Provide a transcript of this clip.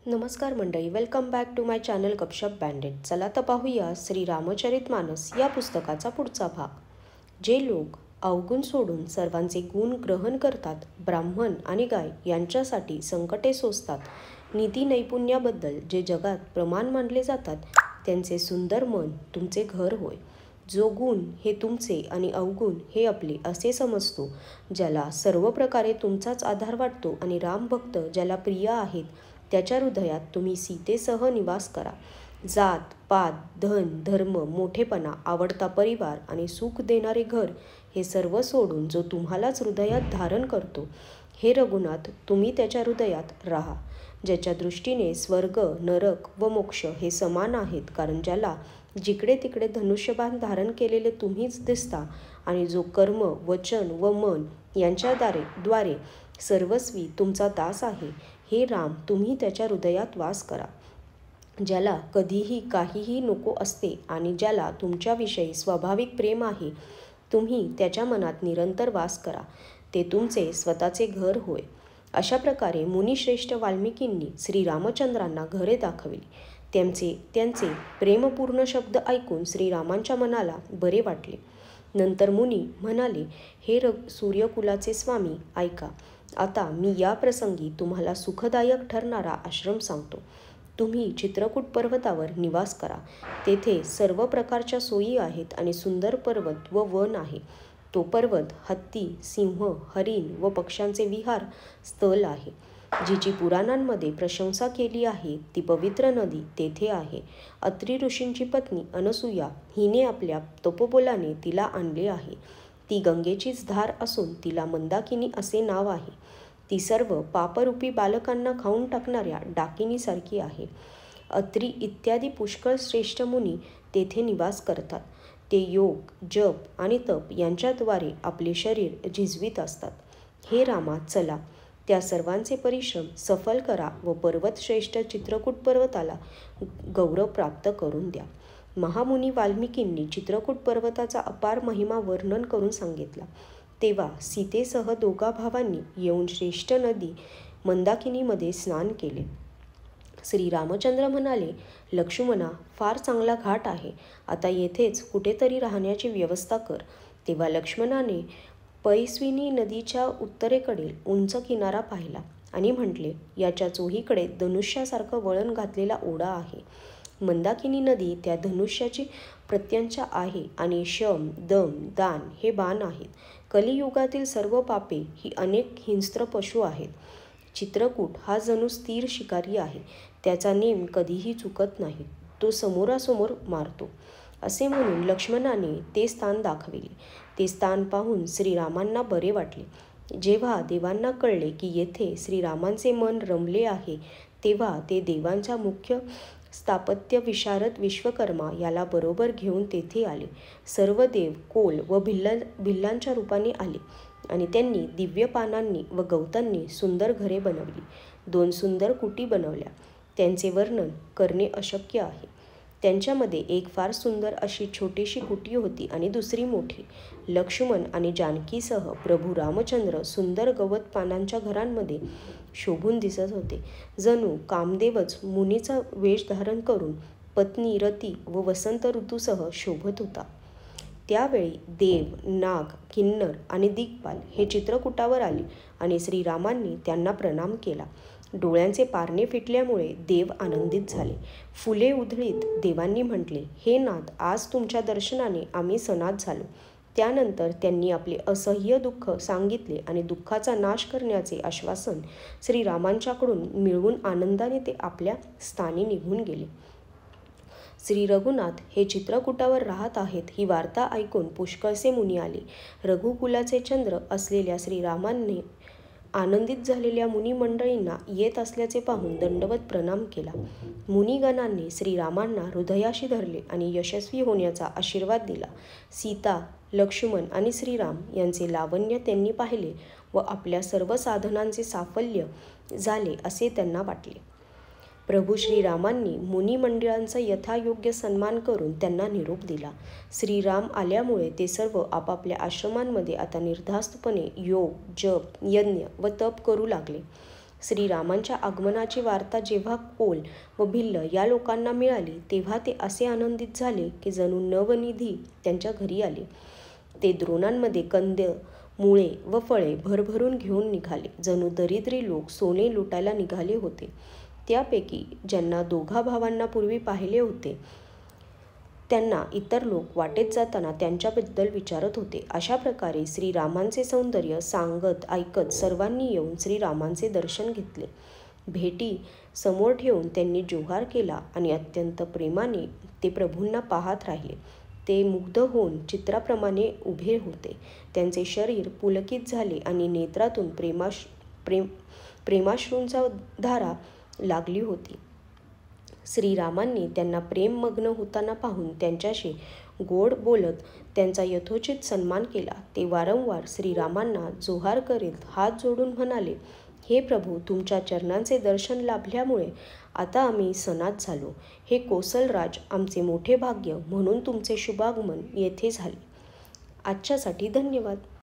नमस्कार मंडळी, welcome back to my channel गपशप बँडेड. चला तर पाहूया श्री रामचरितमानस या पुस्तकाचा पुढचा भाग. जे लोक अवगुण सोडून सर्वांचे गुण ग्रहण करतात, ब्राह्मण आणि गाय यांच्यासाठी संकटे सोसतात, नीती नैपुण्याबद्दल जे जगात प्रमाण मानले जातात, त्यांचे सुंदर मन तुमचे घर होय. जो गुण हे तुमचे आणि अवगुण हे आपले असे समजतो, ज्याला सर्व प्रकारे तुमचाच आधार वाटतो आणि रामभक्त ज्याला प्रिय आहेत, त्याच्या हृदयात तुम्ही सीतेसह निवास करा. जात पात, धन, धर्म, मोठेपणा, आवडता परिवार आणि सुख देणारे घर हे सर्व सोडून जो तुम्हालाच हृदयात धारण करतो, हे रघुनाथ तुम्ही त्याच्या हृदयात राहा. ज्याच्या दृष्टीने स्वर्ग, नरक व मोक्ष हे समान आहेत, कारण ज्याला जिकडे तिकडे धनुष्यबाण धारण केलेले तुम्हीच दिसता आणि जो कर्म, वचन व मन यांच्या द्वारे सर्वस्वी तुमचा दास आहे, हे राम तुम्ही त्याच्या हृदयात वास करा. ज्याला कधीही काहीही नको असते आणि ज्याला तुमच्याविषयी स्वाभाविक प्रेम आहे, तुम्ही त्याच्या मनात निरंतर वास करा. ते तुमचे स्वतःचे घर होय. अशा प्रकारे मुनिश्रेष्ठ वाल्मिकींनी श्रीरामचंद्रांना घरे दाखवली. त्यांचे प्रेमपूर्ण शब्द ऐकून श्रीरामांच्या मनाला बरे वाटले. नंतर मुनी म्हणाले, हे सूर्यकुलाचे स्वामी, ऐका. आता मी या प्रसंगी तुम्हाला सुखदायक ठरणारा आश्रम सांगतो. तुम्ही चित्रकूट पर्वतावर निवास करा. तेथे सर्व प्रकारच्या सोयी आहेत आणि सुंदर पर्वत व वन आहे. तो पर्वत हत्ती, सिंह, हरिण व पक्ष्यांचे विहार स्थल आहे. जिची पुराणांमध्ये प्रशंसा केली आहे, ती पवित्र नदी तेथे आहे. अत्री ऋषींची पत्नी अनसूया हिने आपल्या तपोबलाने तिला आणले आहे. ती गंगेचीच धार असून तिला मंदाकिनी असे नाव आहे. ती सर्व पापरूपी बालकांना खाऊन टाकणाऱ्या डाकिनीसारखी आहे. अत्री इत्यादी पुष्कळ श्रेष्ठ मुनी तेथे निवास करतात. ते योग, जप आणि तप यांच्याद्वारे आपले शरीर झिजवीत असतात. हे रामा, चला, त्या सर्वांचे परिश्रम सफल करा व पर्वतश्रेष्ठ चित्रकूट पर्वताला गौरव प्राप्त करून द्या. महामुनी वाल्मिकींनी चित्रकूट पर्वताचा अपार महिमा वर्णन करून सांगितला. तेव्हा सीतेसह दोघा भावांनी येऊन श्रेष्ठ नदी मंदाकिनीमध्ये स्नान केले. श्री रामचंद्र म्हणाले, लक्ष्मणा, फार चांगला घाट आहे. आता येथेच कुठेतरी राहण्याची व्यवस्था कर. तेव्हा लक्ष्मणाने पैस्विनी नदीच्या उत्तरेकडील उंच किनारा पाहिला आणि म्हटले, याच्या चोहीकडे धनुष्यासारखं वळण घातलेला ओढा आहे. मंदाकिनी नदी त्या धनुष्याची प्रत्यंचा आहे आणि शम, दम, दान हे बाण आहेत. कलियुगातील सर्व पापे ही अनेक हिंस्त्र पशु आहेत. चित्रकूट हा जणू स्थिर शिकारी आहे. त्याचा नेम कधीही चुकत नाही. तो समोरासमोर मारतो. असे म्हणून लक्ष्मणाने ते स्थान दाखविले. ते स्थान पाहून श्रीरामांना बरे वाटले. जेव्हा देवांना कळले की येथे श्रीरामांचे मन रमले आहे, तेव्हा ते देवांचा मुख्य स्थापत्य विशारद विश्वकर्मा याला बरोबर घेऊन तेथे आले. सर्व देव कोल व भिल्लांच्या रूपाने आले आणि त्यांनी दिव्य पानांनी व गवतांनी सुंदर घरे बनवली. 2 सुंदर कुटी बनवल्या. त्यांचे वर्णन करणे अशक्य आहे. त्यांच्यामध्ये एक फार सुंदर अशी छोटीशी कुटी होती आणि दुसरी मोठी. लक्ष्मण आणि जानकीसह प्रभू रामचंद्र सुंदर गवत पानांच्या घरांमध्ये शोभून दिसत होते. जणू कामदेवच मुनीचा वेश धारण करून पत्नी रती व वसंत ऋतूसह शोभत होता. त्यावेळी देव, नाग, किन्नर आणि दिग्पाल हे चित्रकूटावर आले आणि श्रीरामांनी त्यांना प्रणाम केला. डोळ्यांचे पारणे फिटल्यामुळे देव आनंदित झाले. फुले उधळीत देवांनी म्हटले, हे नाथ, आज तुमच्या दर्शनाने आम्ही सनाथ झालो. त्यानंतर त्यांनी आपले असह्य दुःख सांगितले आणि दुःखाचा नाश करण्याचे आश्वासन श्रीरामांच्याकडून मिळवून आनंदाने ते आपल्या स्थानी निघून गेले. श्री रघुनाथ हे चित्रकूटावर राहत आहेत ही वार्ता ऐकून पुष्कळसे मुनी आले. रघुकुलाचे चंद्र असलेल्या श्रीरामांनी आनंदित झालेल्या मुनिमंडळींना येत असल्याचे पाहून दंडवत प्रणाम केला. मुनिगणांनी श्रीरामांना हृदयाशी धरले आणि यशस्वी होण्याचा आशीर्वाद दिला. सीता, लक्ष्मण आणि श्रीराम यांचे लावण्य त्यांनी पाहिले व आपल्या सर्व साधनांचे साफल्य झाले असे त्यांना वाटले. प्रभू श्रीरामांनी मुनिमंडळांचा यथायोग्य सन्मान करून त्यांना निरोप दिला. श्रीराम आल्यामुळे ते सर्व आपापल्या आश्रमांमध्ये आता निर्धास्तपणे योग, जप, यज्ञ व तप करू लागले. श्रीरामांच्या आगमनाची वार्ता जेव्हा कोल व भिल्ल या लोकांना मिळाली तेव्हा ते असे आनंदित झाले की जणू नवनिधी त्यांच्या घरी आले. ते द्रोणांमध्ये कंद, मुळे व फळे भरभरून घेऊन निघाले. जणू दरिद्री लोक सोने लुटायला निघाले होते. त्यापैकी ज्यांना दोघा भावांना पूर्वी पाहिले होते त्यांना इतर लोक वाटेत जाताना त्यांच्याबद्दल विचारत होते. अशा प्रकारे श्रीरामांचे सौंदर्य सांगत ऐकत सर्वांनी येऊन श्रीरामांचे दर्शन घेतले. भेटी समोर ठेवून त्यांनी जोहार केला आणि अत्यंत प्रेमाने ते प्रभूंना पाहत राहिले. ते मुग्ध होऊन चित्राप्रमाणे उभे होते. त्यांचे शरीर पुलकित झाले आणि नेत्रातून प्रेमाश्रूंचा धारा लागली होती. श्रीरामांनी त्यांना प्रेममग्न होताना पाहून त्यांच्याशी गोड बोलत त्यांचा यथोचित सन्मान केला. ते वारंवार श्रीरामांना जोहार करीत हात जोडून म्हणाले, हे प्रभू, तुमच्या चरणांचे दर्शन लाभल्यामुळे आता आम्ही सनात झालो. हे कोसलराज, आमचे मोठे भाग्य म्हणून तुमचे शुभागमन येथे झाले. आजच्यासाठी धन्यवाद.